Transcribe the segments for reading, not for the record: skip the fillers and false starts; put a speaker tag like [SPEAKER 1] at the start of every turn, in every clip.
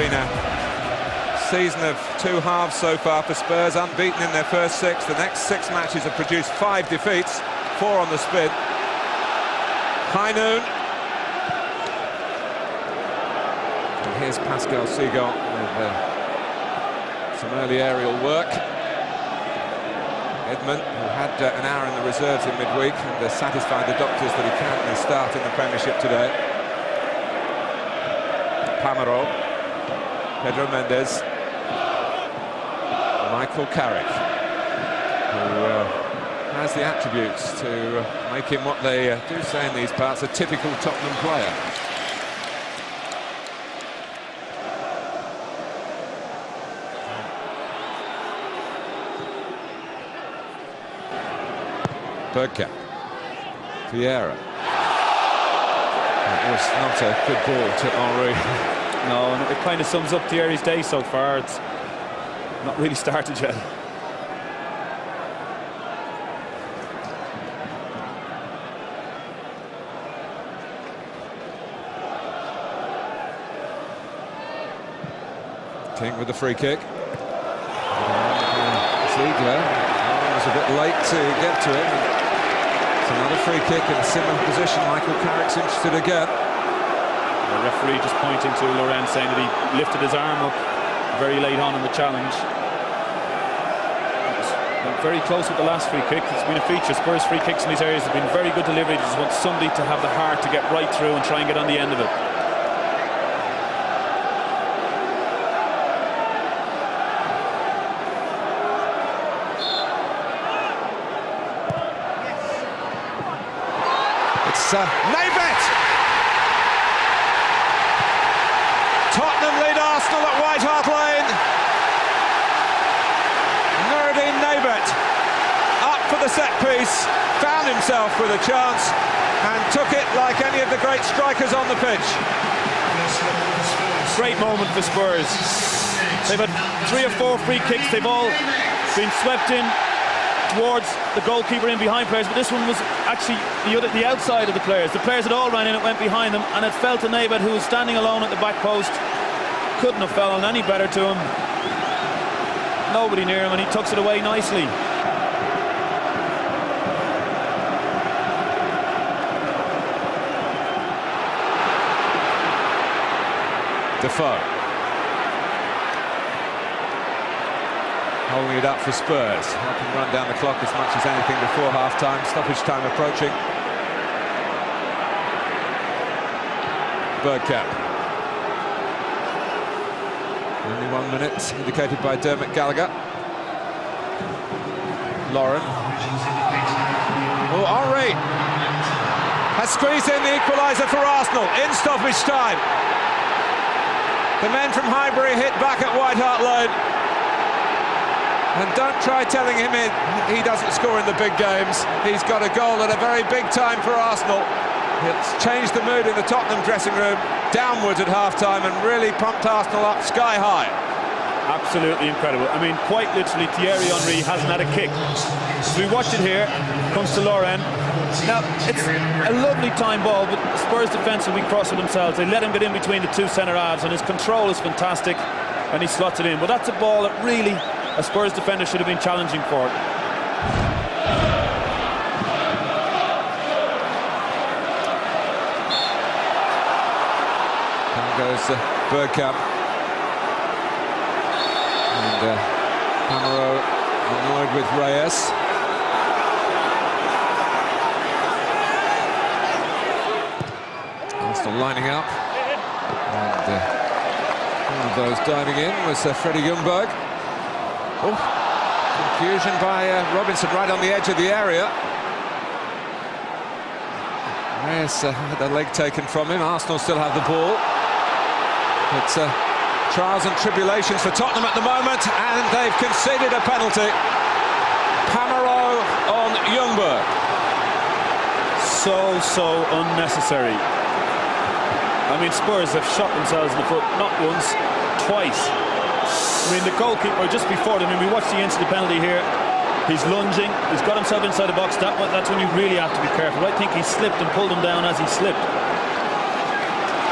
[SPEAKER 1] been a season of two halves so far for Spurs, unbeaten in their first six. The next 6 matches have produced 5 defeats, 4 on the spin. High noon. And here's Pascal Seagal with some early aerial work. Edmund, who had an hour in the reserves in midweek, and satisfied the doctors that he can start in the Premiership today. Pamaro, Pedro Mendes, Michael Carrick, who has the attributes to make him what they do say in these parts, a typical Tottenham player. Bergkamp, Vieira. That was not a good ball to Henry.
[SPEAKER 2] No, and it kind of sums up Thierry's day so far. It's not really started yet.
[SPEAKER 1] King with the free kick. Ziegler was a bit late to get to it. It's another free kick in a similar position. Michael Carrick's interested again.
[SPEAKER 2] The referee just pointing to Laurent, saying that he lifted his arm up very late on in the challenge. Went very close with the last free kick. It's been a feature. Spurs free kicks in these areas have been very good delivery. They just want somebody to have the heart to get right through and try and get on the end of it.
[SPEAKER 1] It's Nabet! Tottenham lead Arsenal at White Hart Lane. Nuruddin Nabet up for the set piece, found himself with a chance and took it like any of the great strikers on the pitch.
[SPEAKER 2] Great moment for Spurs. They've had 3 or 4 free kicks. They've all been swept in towards the goalkeeper in behind players, but this one was actually the outside of the players. The players had all ran in, it went behind them, and it fell to Nabet, who was standing alone at the back post. Couldn't have fallen any better to him. Nobody near him, and he tucks it away nicely.
[SPEAKER 1] Defoe holding it up for Spurs, helping run down the clock as much as anything before half-time. Stoppage time approaching. Bergkamp. Only 1 minute, indicated by Dermot Gallagher. Lauren. Oh, Henry has squeezed in the equaliser for Arsenal in stoppage time. The men from Highbury hit back at White Hart Lane. And don't try telling him he doesn't score in the big games. He's got a goal at a very big time for Arsenal. It's changed the mood in the Tottenham dressing room downwards at half-time and really pumped Arsenal up sky high.
[SPEAKER 2] Absolutely incredible. I mean, quite literally, Thierry Henry hasn't had a kick. As we watch it here, comes to Laurent. Now, it's a lovely time ball, but Spurs defence will be crossing themselves. They let him get in between the 2 centre-halves, and his control is fantastic, and he slots it in. But that's a ball that really a Spurs defender should have been challenging for it.
[SPEAKER 1] Down goes Bergkamp. And Pamaro annoyed with Reyes. Arsenal lining up. And one of those diving in was Freddie Ljungberg. Oh, confusion by Robinson right on the edge of the area. Reyes had the leg taken from him. Arsenal still have the ball. It's trials and tribulations for Tottenham at the moment, and they've conceded a penalty. Pamaro on Ljungberg.
[SPEAKER 2] So unnecessary. I mean, Spurs have shot themselves in the foot not once, twice. I mean, the goalkeeper just before them, we watched the instant penalty here. He's lunging, he's got himself inside the box. That's when you really have to be careful. I think he slipped and pulled him down as he slipped.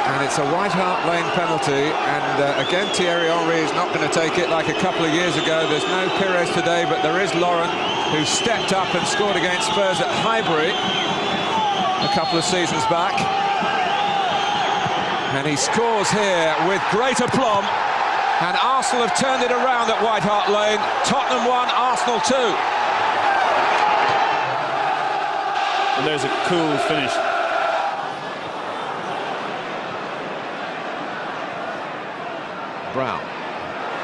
[SPEAKER 1] And it's a White Hart Lane penalty, and again Thierry Henry is not going to take it like a couple of years ago. There's no Pires today, but there is Laurent, who stepped up and scored against Spurs at Highbury a couple of seasons back. And he scores here with great aplomb, and Arsenal have turned it around at White Hart Lane. Tottenham 1, Arsenal 2.
[SPEAKER 2] And there's a cool finish.
[SPEAKER 1] Brown,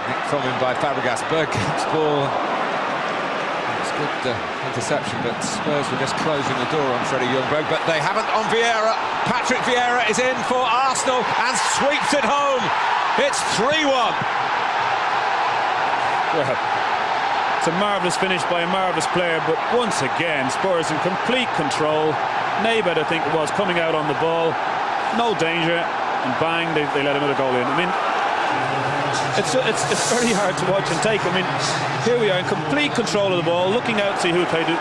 [SPEAKER 1] nicked from him by Fabregas. Bergkamp's ball. It's good interception, but Spurs were just closing the door on Freddie Ljungberg, but they haven't on Vieira. Patrick Vieira is in for Arsenal and sweeps it home. It's 3-1.
[SPEAKER 2] Well, it's a marvellous finish by a marvellous player, but once again Spurs in complete control. Naibet, I think it was, coming out on the ball, no danger, and bang, they let another goal in. I mean, it's very hard to watch and take. I mean, here we are in complete control of the ball, looking out to see who played it.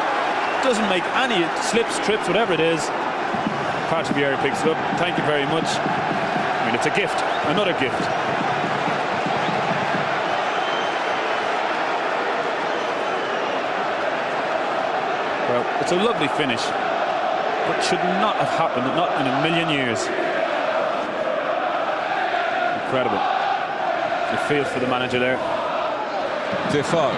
[SPEAKER 2] Doesn't make any slips, trips, whatever it is. Patrick Vieira picks it up. Thank you very much. I mean, it's a gift, another gift. Well, it's a lovely finish, but should not have happened, not in a million years. Incredible. You feel for the manager there.
[SPEAKER 1] Defoe.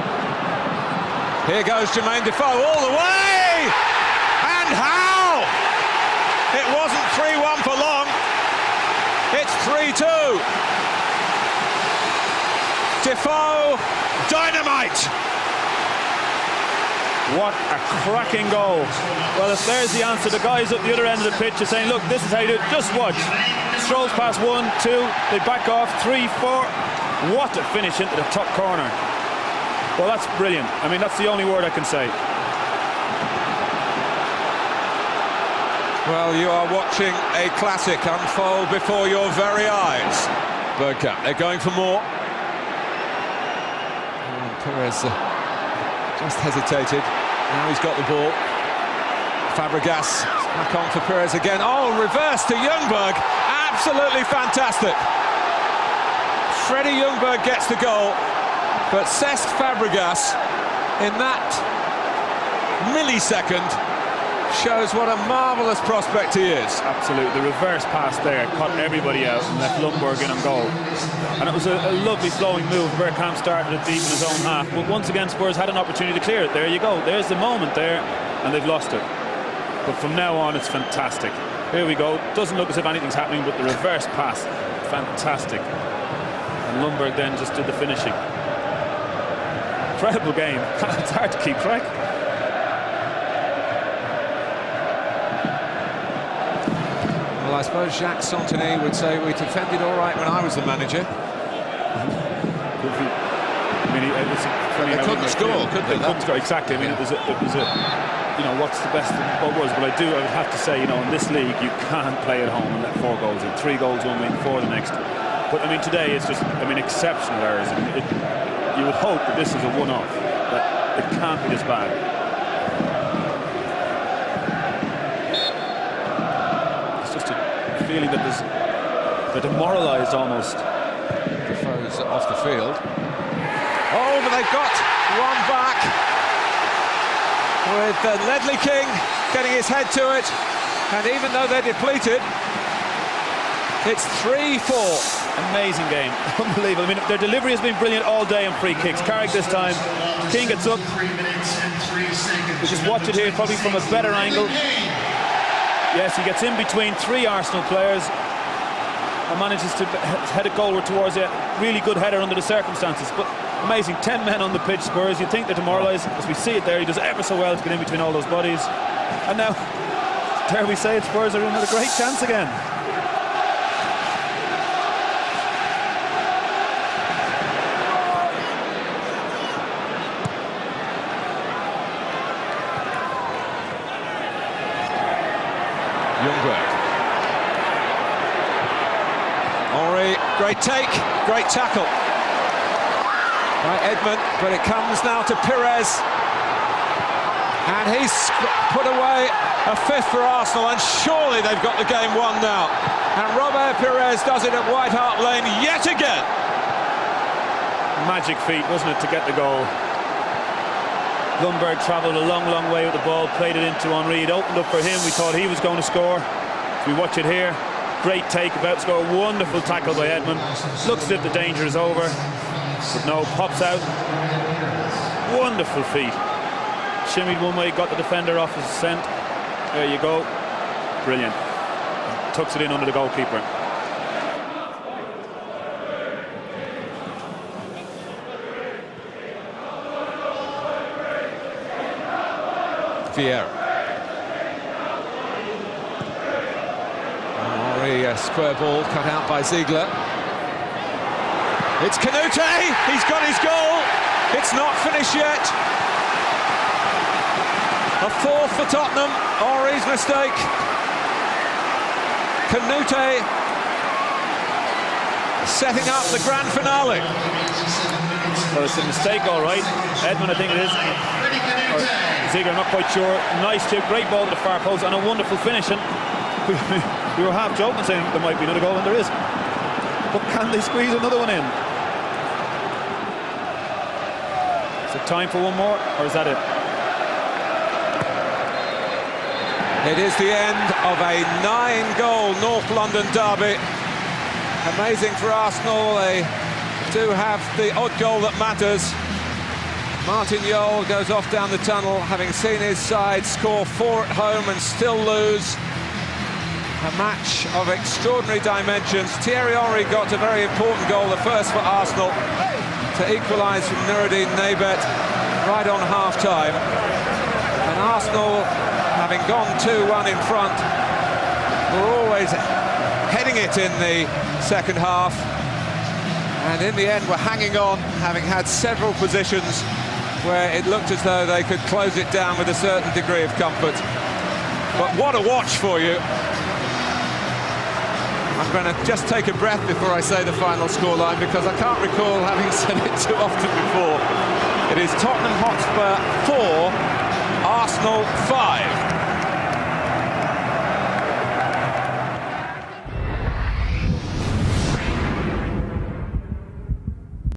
[SPEAKER 1] Here goes Jermaine Defoe all the way! And how? It wasn't 3-1 for long. It's 3-2. Defoe, dynamite!
[SPEAKER 2] What a cracking goal. Well, if there's the answer, the guys at the other end of the pitch are saying, look, this is how you do it, just watch. Strolls past 1, 2, they back off, 3, 4. What a finish into the top corner. Well, that's brilliant. I mean, that's the only word I can say.
[SPEAKER 1] Well, you are watching a classic unfold before your very eyes. Bergkamp, they're going for more. Pires just hesitated. Now he's got the ball. Fabregas back on for Pires again. Oh, reverse to Ljungberg. Absolutely fantastic. Freddie Ljungberg gets the goal, but Cesc Fabregas, in that millisecond, shows what a marvellous prospect he is.
[SPEAKER 2] Absolutely. The reverse pass there caught everybody out and left Ljungberg in on goal. And it was a lovely flowing move. Bergkamp started it deep in his own half, but once again Spurs had an opportunity to clear it. There you go. There's the moment there, and they've lost it. But from now on, it's fantastic. Here we go. Doesn't look as if anything's happening, but the reverse pass, fantastic. And Ljungberg then just did the finishing. Incredible game. It's hard to keep track.
[SPEAKER 1] Well, I suppose Jacques Santini would say we defended all right when I was the manager.
[SPEAKER 2] I mean,
[SPEAKER 1] they couldn't score, could they?
[SPEAKER 2] Couldn't score, exactly. I mean, it was a, you know, what's the best of what was? But I would have to say, you know, in this league, you can't play at home and let 4 goals in. 3 goals, 1 win, 4 the next. But I mean, today it's just, I mean, exceptional errors. I mean, you would hope that this is a one-off, that it can't be this bad. It's just a feeling that they're demoralised almost.
[SPEAKER 1] Defoe's off the field. Oh, but they've got one back with Ledley King getting his head to it, and even though they're depleted, it's 3-4.
[SPEAKER 2] Amazing game. Unbelievable. I mean, their delivery has been brilliant all day on free kicks. Carrick this time. King gets up. We just watch it here, probably from a better angle. Yes, he gets in between 3 Arsenal players and manages to head it goalward towards a really good header under the circumstances. But amazing, 10 men on the pitch, Spurs. You'd think they're demoralised. As we see it there, he does ever so well to get in between all those bodies. And now, dare we say it, Spurs are in with a great chance again.
[SPEAKER 1] Ljungberg. Henry, great take, great tackle by Edmund, but it comes now to Pires. And And he's put away a fifth for Arsenal, and surely they've got the game won now. And Robert Pires does it at White Hart Lane yet again.
[SPEAKER 2] Magic feat, wasn't it, to get the goal? Lundberg travelled a long, long way with the ball, played it into Henry. It opened up for him. We thought he was going to score. We watch it here. Great take, about to score. Wonderful tackle by Edmund. Looks as if the danger is over, but no, pops out. Wonderful feat. Shimmied one way, got the defender off his scent. There you go. Brilliant. Tucks it in under the goalkeeper.
[SPEAKER 1] Vieira. Henry, a square ball cut out by Ziegler. It's Canute. He's got his goal. It's not finished yet. A fourth for Tottenham. Henry's mistake. Canute setting up the grand finale.
[SPEAKER 2] Well, it's a mistake, all right. Edmund, I think it is. Or Ziegler, not quite sure. Nice chip, great ball to the far post, and a wonderful finish. And we were half joking, saying there might be another goal, and there is. But can they squeeze another one in? Is it time for one more, or is that it?
[SPEAKER 1] It is the end of a 9-goal North London derby. Amazing for Arsenal. They do have the odd goal that matters. Martin Jol goes off down the tunnel, having seen his side score 4 at home and still lose. A match of extraordinary dimensions. Thierry Henry got a very important goal, the first for Arsenal, to equalise from Noureddine Nebet right on half-time. And Arsenal, having gone 2-1 in front, were always heading it in the second half. And in the end, we're hanging on, having had several positions where it looked as though they could close it down with a certain degree of comfort. But what a watch for you. I'm going to just take a breath before I say the final scoreline, because I can't recall having said it too often before. It is Tottenham Hotspur 4, Arsenal 5.